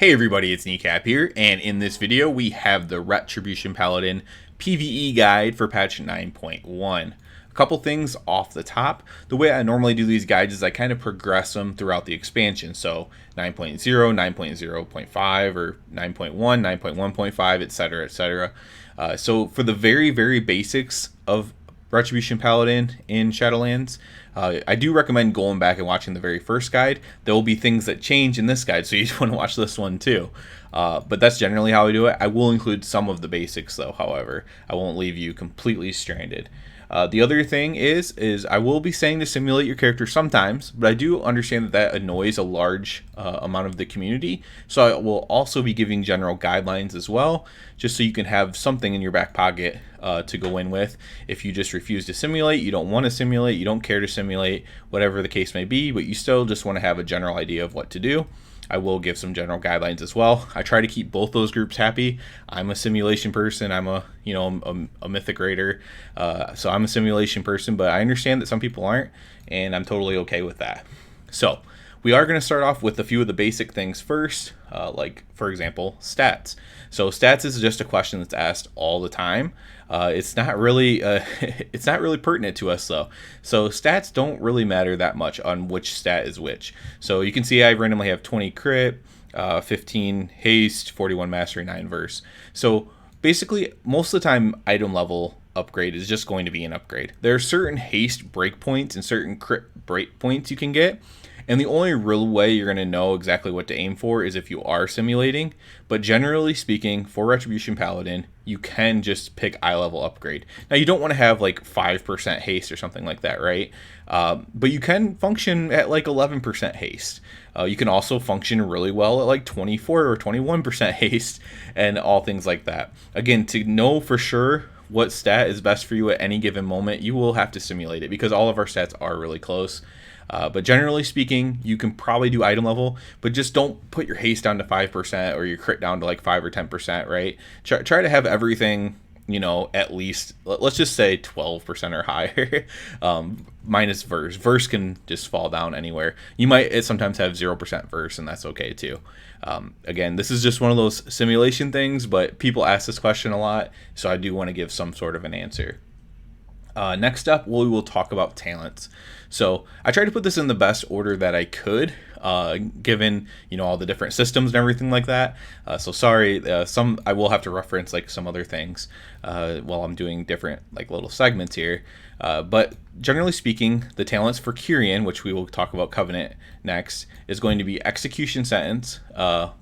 Hey everybody, it's Kneecap here, and in this video we have the Retribution Paladin PvE guide for patch 9.1. A couple things off the top. The way I normally do these guides is I kind of progress them throughout the expansion. So 9.0, 9.0.5, or 9.1, 9.1.5, etc, etc. So for the very basics of Retribution Paladin in Shadowlands, I do recommend going back and watching the very first guide. There will be things that change in this guide, so you want to watch this one too. But that's generally how I do it. I will include some of the basics though, however. I won't leave you completely stranded. The other thing is I will be saying to simulate your character sometimes, but I do understand that annoys a large amount of the community. So I will also be giving general guidelines as well, just so you can have something in your back pocket to go in with. If you just refuse to simulate, you don't want to simulate, you don't care to simulate, whatever the case may be, but you still just want to have a general idea of what to do, I will give some general guidelines as well. I try to keep both those groups happy. I'm a simulation person. I'm a mythic raider, so I'm a simulation person. But I understand that some people aren't, and I'm totally okay with that. So we are going to start off with a few of the basic things first, like for example, stats. So stats is just a question that's asked all the time. It's not really pertinent to us though. So stats don't really matter that much on which stat is which. So you can see I randomly have 20 crit, 15 haste, 41 mastery, 9 verse. So basically most of the time item level upgrade is just going to be an upgrade. There are certain haste breakpoints and certain crit breakpoints you can get. And the only real way you're going to know exactly what to aim for is if you are simulating. But generally speaking, for Retribution Paladin, you can just pick eye level upgrade. Now, you don't want to have like 5% haste or something like that, right? But you can function at like 11% haste. You can also function really well at like 24 or 21% haste and all things like that. Again, to know for sure what stat is best for you at any given moment, you will have to simulate it because all of our stats are really close. But generally speaking, you can probably do item level, but just don't put your haste down to 5% or your crit down to like 5 or 10%, right? Try to have everything, at least, let's just say 12% or higher, minus verse. Verse can just fall down anywhere. You might sometimes have 0% verse, and that's okay too. Again, this is just one of those simulation things, but people ask this question a lot, so I do want to give some sort of an answer. Next up, we will talk about talents. So I tried to put this in the best order that I could, given all the different systems and everything like that. So sorry, some I will have to reference like some other things while I'm doing different like little segments here. But generally speaking, the talents for Kyrian, which we will talk about Covenant next, is going to be Execution Sentence,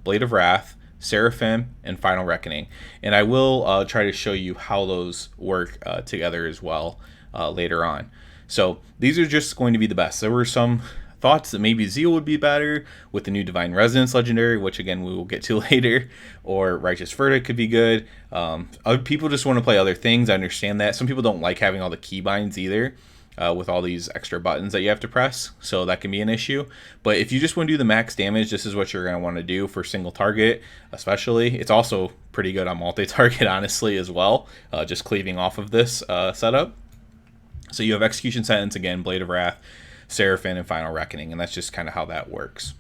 Blade of Wrath, Seraphim, and Final Reckoning. And I will try to show you how those work together as well later on. So these are just going to be the best. There were some thoughts that maybe Zeal would be better with the new Divine Resonance Legendary, which again we will get to later, or Righteous Verdict could be good. Other people just want to play other things. I understand that. Some people don't like having all the keybinds either. With all these extra buttons that you have to press, so that can be an issue. But if you just want to do the max damage, this is what you're going to want to do for single target especially. It's also pretty good on multi-target honestly as well, just cleaving off of this setup. So you have Execution Sentence again, Blade of Wrath, Seraphim, and Final Reckoning, and that's just kind of how that works.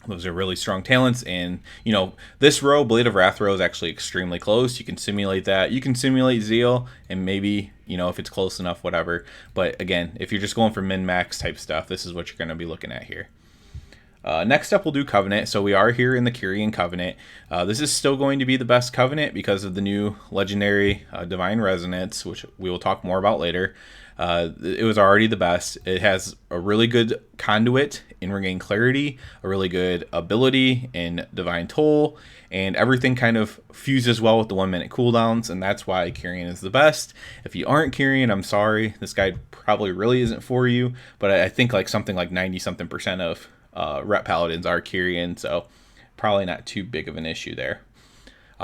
Those are really strong talents, and this row, Blade of Wrath row, is actually extremely close. You can simulate that. You can simulate Zeal, and maybe if it's close enough, whatever. But again, if you're just going for min-max type stuff, this is what you're going to be looking at here. Next up, we'll do Covenant. So we are here in the Kyrian Covenant. This is still going to be the best Covenant because of the new legendary Divine Resonance, which we will talk more about later. It was already the best. It has a really good Conduit in Regain Clarity, a really good ability in Divine Toll, and everything kind of fuses well with the 1 minute cooldowns, and that's why Kyrian is the best. If you aren't Kyrian, I'm sorry. This guide probably really isn't for you, but I think like something like 90-something% of Rep Paladins are Kyrian, so probably not too big of an issue there.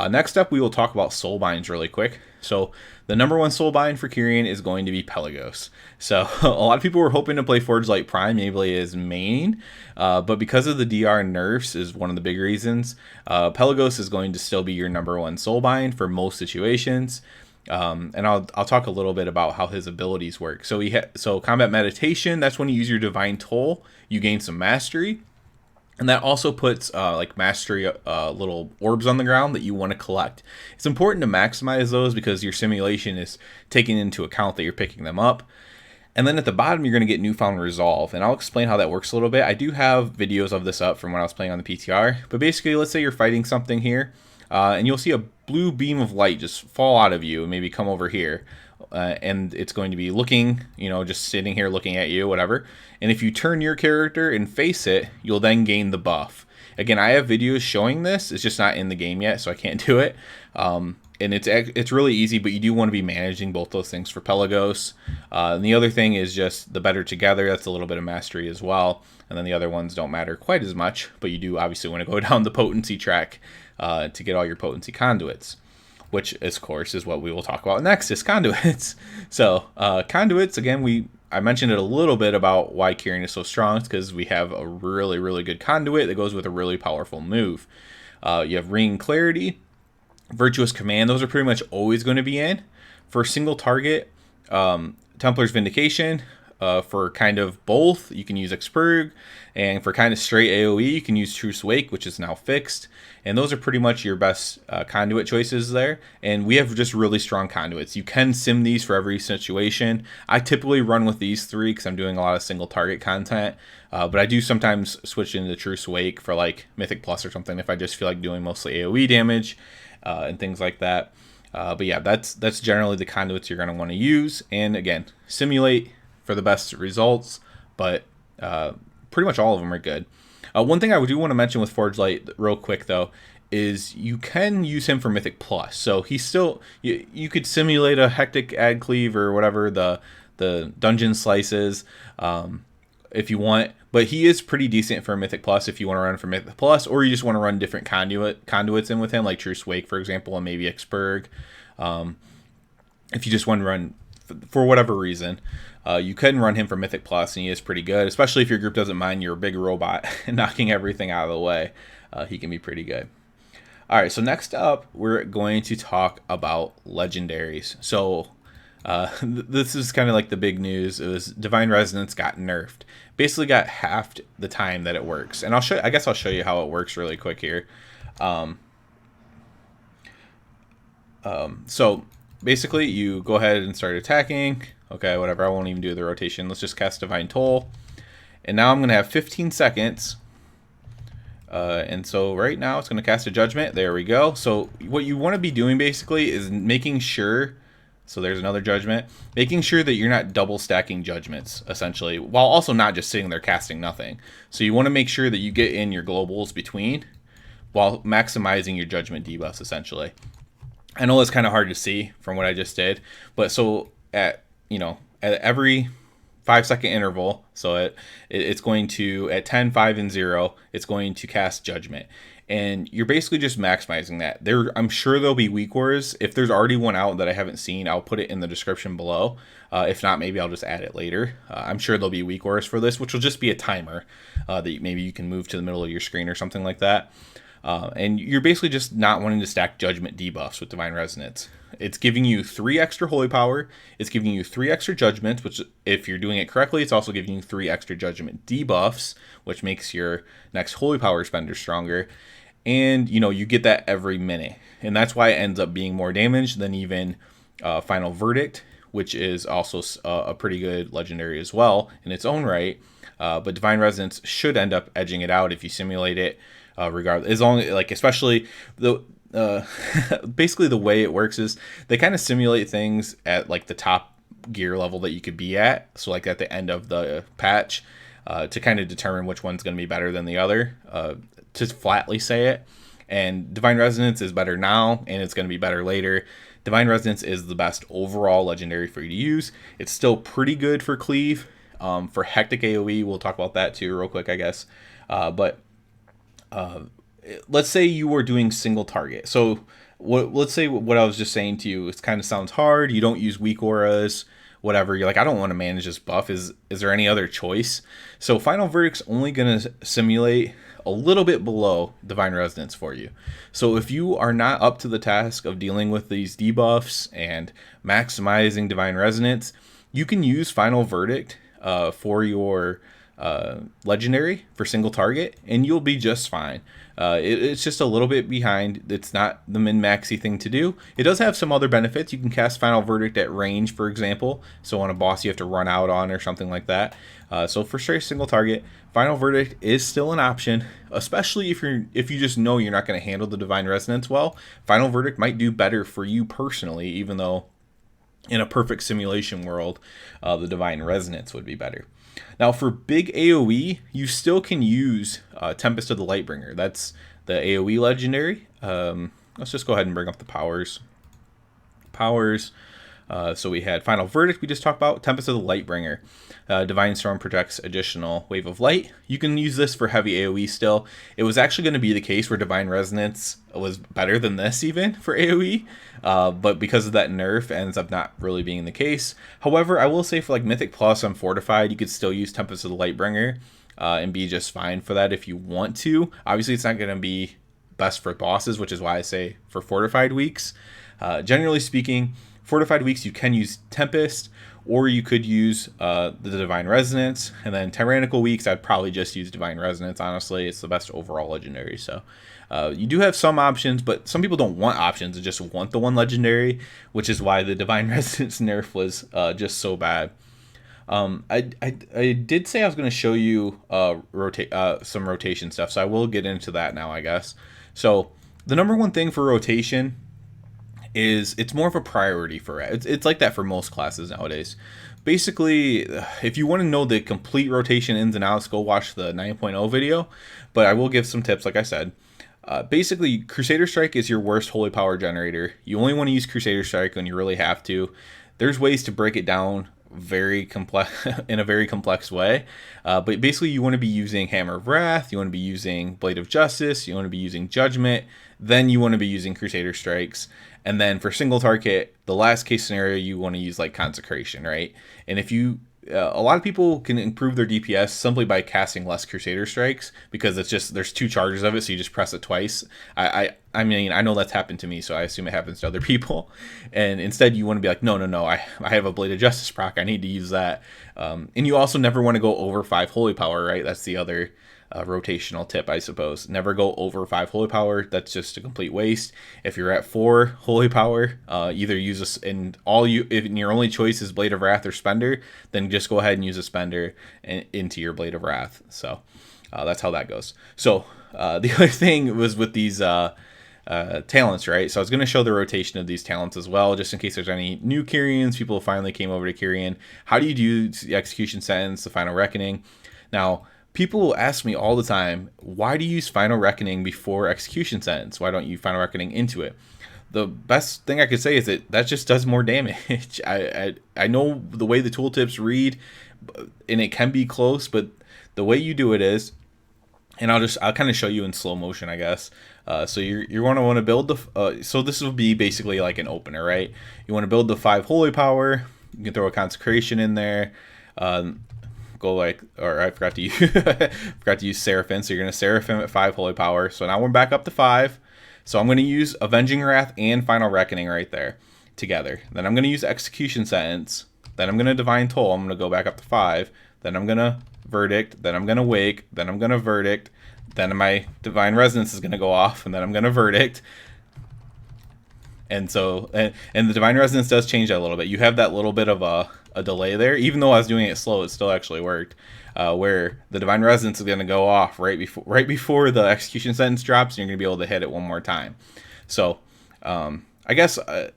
Next up, we will talk about Soulbinds really quick. So the number one Soulbind for Kyrian is going to be Pelagos. So a lot of people were hoping to play Forge Light Prime, maybe as main, but because of the DR nerfs is one of the big reasons. Pelagos is going to still be your number one Soulbind for most situations. And I'll talk a little bit about how his abilities work. So Combat Meditation, that's when you use your Divine Toll, you gain some mastery. And that also puts like mastery little orbs on the ground that you want to collect. It's important to maximize those because your simulation is taking into account that you're picking them up. And then at the bottom, you're going to get Newfound Resolve. And I'll explain how that works a little bit. I do have videos of this up from when I was playing on the PTR. But basically, let's say you're fighting something here. And you'll see a blue beam of light just fall out of you and maybe come over here. And it's going to be looking, just sitting here looking at you, whatever. And if you turn your character and face it, you'll then gain the buff. Again, I have videos showing this. It's just not in the game yet, so I can't do it. And it's really easy, but you do want to be managing both those things for Pelagos. And the other thing is just the better together. That's a little bit of mastery as well. And then the other ones don't matter quite as much, but you do obviously want to go down the potency track to get all your potency conduits, which, of course, is what we will talk about next, is conduits. So conduits, again, I mentioned it a little bit about why Kieran is so strong. It's because we have a really, really good conduit that goes with a really powerful move. You have Ring Clarity, Virtuous Command. Those are pretty much always going to be in. For single target, Templar's Vindication. For kind of both, you can use Expurg. And for kind of straight AoE, you can use Truce Wake, which is now fixed. And those are pretty much your best conduit choices there. And we have just really strong conduits. You can sim these for every situation. I typically run with these three because I'm doing a lot of single target content. But I do sometimes switch into Truce Wake for like Mythic Plus or something if I just feel like doing mostly AoE damage and things like that. But yeah, that's generally the conduits you're going to want to use. And again, simulate for the best results, but pretty much all of them are good. One thing I do want to mention with Forge Light real quick though is you can use him for Mythic Plus. So he's still, you could simulate a Hectic Ad Cleave or whatever the dungeon slices if you want, but he is pretty decent for Mythic Plus if you want to run for Mythic Plus, or you just want to run different conduits in with him, like Truce Wake, for example, and maybe Expurg. If you just want to run for whatever reason, you can run him for Mythic Plus, and he is pretty good, especially if your group doesn't mind you're a big robot and knocking everything out of the way. He can be pretty good. All right, so next up, we're going to talk about Legendaries. So this is kind of like the big news. It was Divine Resonance got nerfed. Basically got halved the time that it works. And I guess I'll show you how it works really quick here. So basically you go ahead and start attacking. Okay, whatever, I won't even do the rotation. Let's just cast Divine Toll. And now I'm going to have 15 seconds. And so right now it's going to cast a Judgment. There we go. So what you want to be doing basically is making sure, so there's another Judgment, making sure that you're not double stacking Judgments, essentially, while also not just sitting there casting nothing. So you want to make sure that you get in your globals between, while maximizing your Judgment debuffs, essentially. I know it's kind of hard to see from what I just did, but so at every 5-second interval, so it's going to, at 10, 5, and 0, it's going to cast Judgment. And you're basically just maximizing that. I'm sure there'll be weak wars. If there's already one out that I haven't seen, I'll put it in the description below. If not, maybe I'll just add it later. I'm sure there'll be weak wars for this, which will just be a timer that maybe you can move to the middle of your screen or something like that. And you're basically just not wanting to stack Judgment debuffs with Divine Resonance. It's giving you 3 extra Holy Power. It's giving you 3 extra Judgments, which if you're doing it correctly, it's also giving you 3 extra Judgment debuffs, which makes your next Holy Power spender stronger. And, you get that every minute. And that's why it ends up being more damage than even Final Verdict, which is also a pretty good legendary as well in its own right. But Divine Resonance should end up edging it out if you simulate it. Regardless, as long especially the basically the way it works is they kind of simulate things at like the top gear level that you could be at, so like at the end of the patch, to kind of determine which one's going to be better than the other, to flatly say it. And Divine Resonance is better now, and it's going to be better later. Divine Resonance is the best overall legendary for you to use. It's still pretty good for cleave. For Hectic AoE, we'll talk about that too real quick, I guess. But let's say you were doing single target. So let's say what I was just saying to you, it kind of sounds hard. You don't use weak auras, whatever. You're like, I don't want to manage this buff. Is there any other choice? So Final Verdict's only going to simulate a little bit below Divine Resonance for you. So if you are not up to the task of dealing with these debuffs and maximizing Divine Resonance, you can use Final Verdict for your legendary for single target, and you'll be just fine. It's just a little bit behind. It's not the min-maxy thing to do. It does have some other benefits. You can cast Final Verdict at range, for example, so on a boss you have to run out on or something like that. So for straight single target, Final Verdict is still an option, especially if you just know you're not going to handle the Divine Resonance well. Final Verdict might do better for you personally, even though in a perfect simulation world, the Divine Resonance would be better. Now, for big AoE, you still can use Tempest of the Lightbringer. That's the AoE legendary. Let's just go ahead and bring up the powers. So we had Final Verdict we just talked about, Tempest of the Lightbringer. Divine Storm projects additional Wave of Light. You can use this for heavy AoE still. It was actually going to be the case where Divine Resonance was better than this even for AoE, but because of that nerf, ends up not really being the case. However, I will say for like Mythic Plus on Fortified, you could still use Tempest of the Lightbringer and be just fine for that if you want to. Obviously, it's not going to be best for bosses, which is why I say for Fortified weeks. Generally speaking, Fortified weeks you can use Tempest, or you could use the Divine Resonance, and then Tyrannical weeks I'd probably just use Divine Resonance. Honestly, it's the best overall legendary. So you do have some options, but some people don't want options and just want the one legendary, which is why the Divine Resonance nerf was just so bad. I did say I was going to show you some rotation stuff, so I will get into that now, I guess. So the number one thing for rotation is it's more of a priority for it. It's like that for most classes nowadays. Basically, if you want to know the complete rotation ins and outs, go watch the 9.0 video, but I will give some tips like I said. Basically, Crusader Strike is your worst holy power generator. You only want to use Crusader Strike when you really have to. There's ways to break it down very complex in a very complex way, but basically you want to be using Hammer of Wrath, you want to be using Blade of Justice, you want to be using Judgment, then you want to be using Crusader Strikes, and then for single target, the last case scenario, you want to use like Consecration, right? And if you a lot of people can improve their DPS simply by casting less Crusader Strikes, because it's just there's 2 charges of it, so you just press it twice. I mean, I know that's happened to me, so I assume it happens to other people. And instead, you want to be like, no, I have a Blade of Justice proc, I need to use that. And you also never want to go over 5 Holy Power, right? That's the other rotational tip, I suppose. Never go over 5 Holy Power. That's just a complete waste. If you're at 4 Holy Power, either use this if your only choice is Blade of Wrath or Spender, then just go ahead and use a Spender into your Blade of Wrath. So that's how that goes. So the other thing was with these talents, right? So I was going to show the rotation of these talents as well, just in case there's any new Kyrians, people who finally came over to Kyrian. How do you do the Execution Sentence, the Final Reckoning? Now, people ask me all the time, why do you use Final Reckoning before Execution Sentence? Why don't you Final Reckoning into it? The best thing I could say is that just does more damage. I know the way the tooltips read, and it can be close, but the way you do it is, and I'll kind of show you in slow motion, I guess. So you're going to want to build the so this will be basically like an opener, right? You want to build the 5 Holy Power. You can throw a Consecration in there. I forgot to use Seraphim. So you're going to Seraphim at 5 Holy Power. So now we're back up to 5. So I'm going to use Avenging Wrath and Final Reckoning right there together. Then I'm going to use Execution Sentence. Then I'm going to Divine Toll. I'm going to go back up to 5. Then I'm going to Verdict. Then I'm going to Wake. Then I'm going to Verdict. Then my Divine Resonance is going to go off. And then I'm going to Verdict. And so, and the Divine Resonance does change that a little bit. You have that little bit of a delay there. Even though I was doing it slow, it still actually worked. Where the Divine Resonance is going to go off right before the Execution Sentence drops, and you're going to be able to hit it one more time. So, I guess, I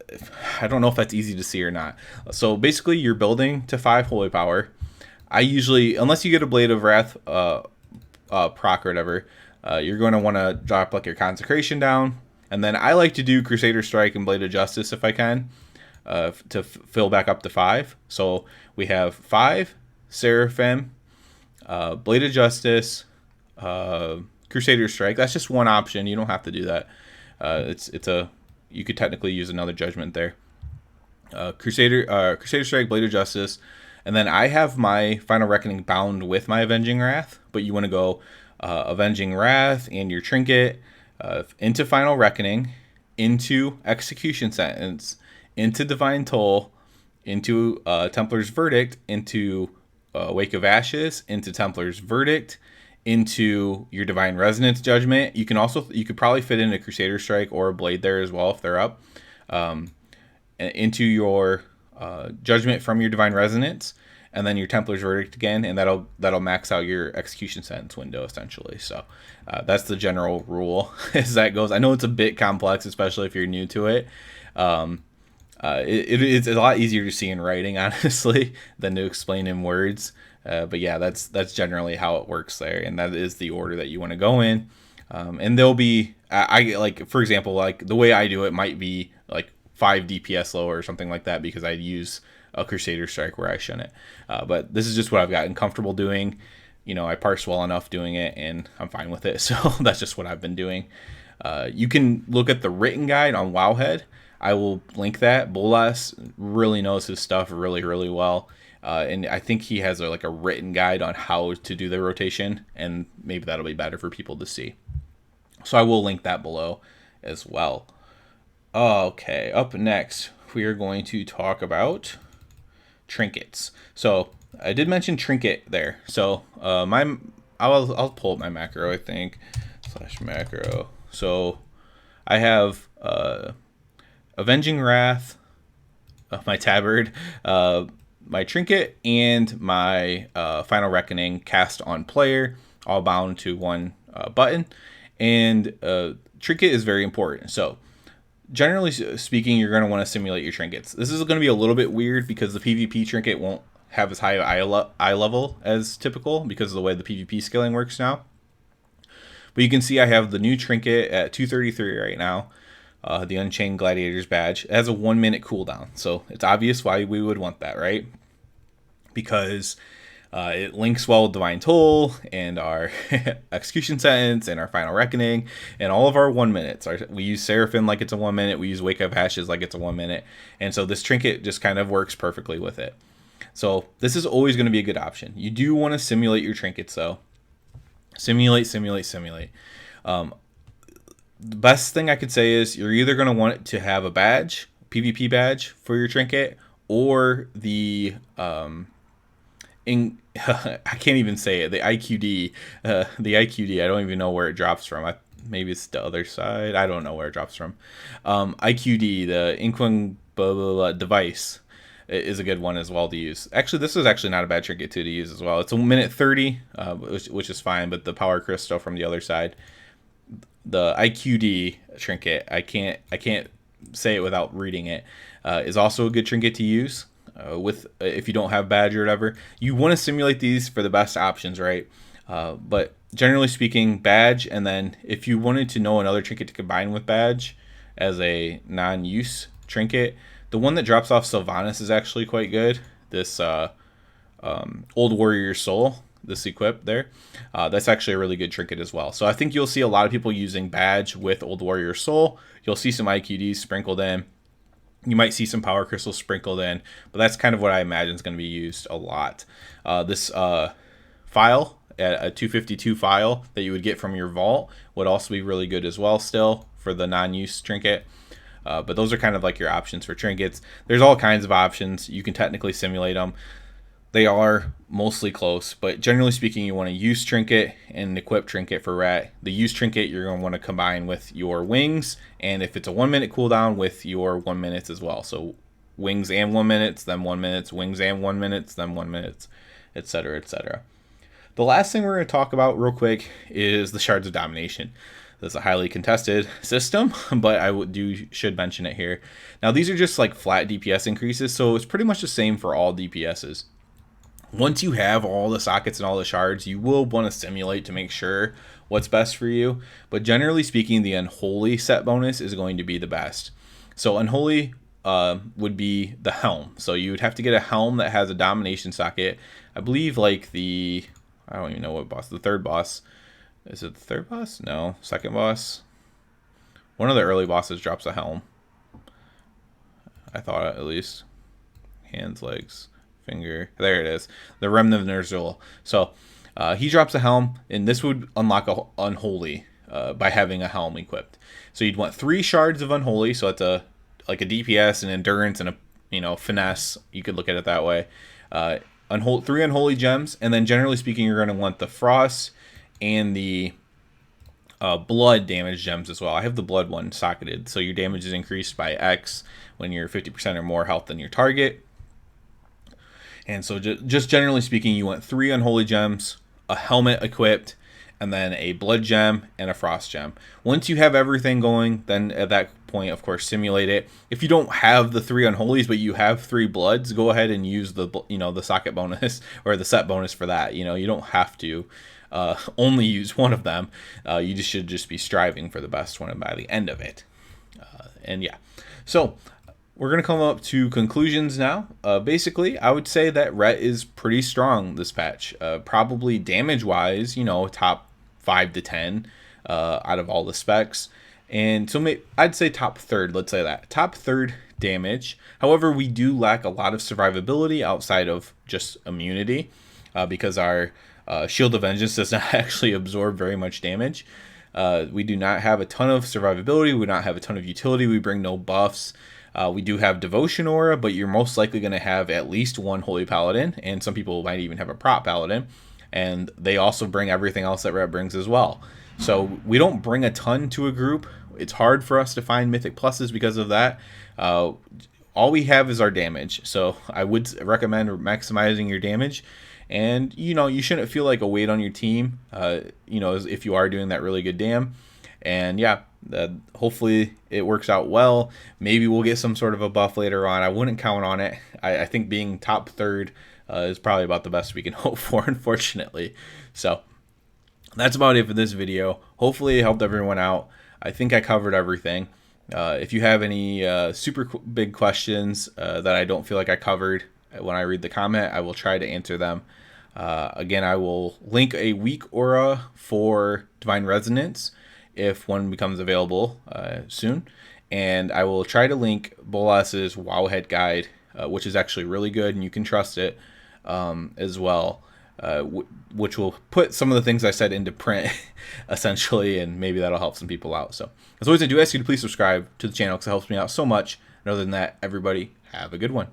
don't know if that's easy to see or not. So basically, you're building to 5 Holy Power. I usually, unless you get a Blade of Wrath proc or whatever, you're going to want to drop like your Consecration down. And then I like to do Crusader Strike and Blade of Justice if I can, to fill back up to 5. So we have 5 Seraphim, Blade of Justice, Crusader Strike. That's just one option. You don't have to do that. You could technically use another Judgment there. Crusader Strike, Blade of Justice, and then I have my Final Reckoning bound with my Avenging Wrath. But you want to go Avenging Wrath and your Trinket into Final Reckoning, into Execution Sentence, into Divine Toll, into Templar's Verdict, into Wake of Ashes, into Templar's Verdict, into your Divine Resonance Judgment. You could probably fit in a Crusader Strike or a Blade there as well if they're up. Into your Judgment from your Divine Resonance, and then your Templar's Verdict again, and that'll max out your execution sentence window essentially. So that's the general rule as that goes. I know it's a bit complex, especially if you're new to it. It's a lot easier to see in writing, honestly, than to explain in words. But yeah, that's generally how it works there, and that is the order that you want to go in. And there'll be, I like, for example, like the way I do it might be like 5 DPS lower or something like that, because I use a Crusader Strike where I shouldn't. But this is just what I've gotten comfortable doing. You know, I parse well enough doing it, and I'm fine with it. So that's just what I've been doing. You can look at the written guide on WoWhead. I will link that. Bolas really knows his stuff really, really well. And I think he has a written guide on how to do the rotation, and maybe that'll be better for people to see. So I will link that below as well. Okay, up next, we are going to talk about Trinkets. So I did mention Trinket there. So I'll pull up my macro, I think, /macro. So I have Avenging Wrath, my Tabard, my Trinket, and my Final Reckoning cast on player, all bound to one button. And Trinket is very important. So generally speaking, you're going to want to simulate your trinkets. This is going to be a little bit weird because the PvP trinket won't have as high eye level as typical because of the way the PvP scaling works now. But you can see I have the new trinket at 233 right now, the Unchained Gladiator's Badge. It has a 1 minute cooldown, so it's obvious why we would want that, right? Because it links well with Divine Toll and our Execution Sentence and our Final Reckoning and all of our 1 minutes. We use Seraphim like it's a 1 minute. We use Wake of Ashes like it's a 1 minute. And so this trinket just kind of works perfectly with it. So this is always going to be a good option. You do want to simulate your trinkets though. Simulate. The best thing I could say is you're either going to want it to have a badge, PvP badge for your trinket, or the I can't even say it. The IQD, I don't even know where it drops from. Maybe it's the other side. I don't know where it drops from. IQD, the Inquin device, is a good one as well to use. Actually, this is actually not a bad trinket to use as well. It's a minute 30, which is fine. But the power crystal from the other side, the IQD trinket, I can't say it without reading it, is also a good trinket to use. If you don't have badge or whatever, you want to simulate these for the best options, right? But generally speaking, badge, and then if you wanted to know another trinket to combine with badge as a non-use trinket, the one that drops off Sylvanas is actually quite good. This Old Warrior Soul, this equip there, that's actually a really good trinket as well. So I think you'll see a lot of people using badge with Old Warrior Soul. You'll see some IQDs sprinkled in. You might see some power crystals sprinkled in, but that's kind of what I imagine is going to be used a lot. This file, a 252 file that you would get from your vault, would also be really good as well still for the non-use trinket. But those are kind of like your options for trinkets. There's all kinds of options. You can technically simulate them. They are mostly close, but generally speaking, you want to use trinket and equip trinket for rat. The use trinket you're going to want to combine with your wings, and if it's a 1 minute cooldown, with your 1 minutes as well. So wings and 1 minute, then 1 minute, wings and 1 minute, then 1 minute, etc., etc. The last thing we're going to talk about real quick is the Shards of Domination. This is a highly contested system, but I should mention it here. Now these are just like flat DPS increases, so it's pretty much the same for all DPSs. Once you have all the sockets and all the shards, you will want to simulate to make sure what's best for you. But generally speaking, the Unholy set bonus is going to be the best. So Unholy would be the Helm. So you would have to get a Helm that has a Domination socket. I believe like I don't even know what boss, the third boss. Is it the third boss? No, second boss. One of the early bosses drops a Helm. I thought at least. Hands, legs. Finger, there it is, the Remnant of Ner'zhul. So he drops a Helm, and this would unlock a Unholy by having a Helm equipped. So you'd want 3 shards of Unholy, so it's like a DPS, an endurance, and a finesse. You could look at it that way. A three unholy gems, and then generally speaking, you're going to want the frost and the blood damage gems as well. I have the blood one socketed, so your damage is increased by X when you're 50% or more health than your target. And so just generally speaking, you want 3 unholy gems, a helmet equipped, and then a blood gem and a frost gem. Once you have everything going, then at that point, of course, simulate it. If you don't have the 3 unholies, but you have 3 bloods, go ahead and use the the socket bonus or the set bonus for that. You don't have to only use one of them. You should just be striving for the best one by the end of it. And yeah, so we're going to come up to conclusions now. Basically, I would say that Ret is pretty strong this patch. Probably damage-wise, top 5 to 10 out of all the specs. And so I'd say top third, let's say that. Top third damage. However, we do lack a lot of survivability outside of just immunity because our Shield of Vengeance does not actually absorb very much damage. We do not have a ton of survivability. We do not have a ton of utility. We bring no buffs. We do have Devotion Aura, but you're most likely going to have at least one Holy Paladin, and some people might even have a Prop Paladin, and they also bring everything else that Ret brings as well. So we don't bring a ton to a group. It's hard for us to find Mythic Pluses because of that. All we have is our damage, so I would recommend maximizing your damage. And, you shouldn't feel like a weight on your team, if you are doing that really good dam. And yeah, hopefully it works out well. Maybe we'll get some sort of a buff later on. I wouldn't count on it. I think being top third is probably about the best we can hope for, unfortunately. So that's about it for this video. Hopefully it helped everyone out. I think I covered everything. If you have any super big questions that I don't feel like I covered when I read the comment, I will try to answer them. Again, I will link a weak aura for Divine Resonance if one becomes available soon. And I will try to link Bolas's WoWhead guide, which is actually really good and you can trust it as well, which will put some of the things I said into print, essentially, and maybe that'll help some people out. So, as always, I do ask you to please subscribe to the channel because it helps me out so much. And other than that, everybody, have a good one.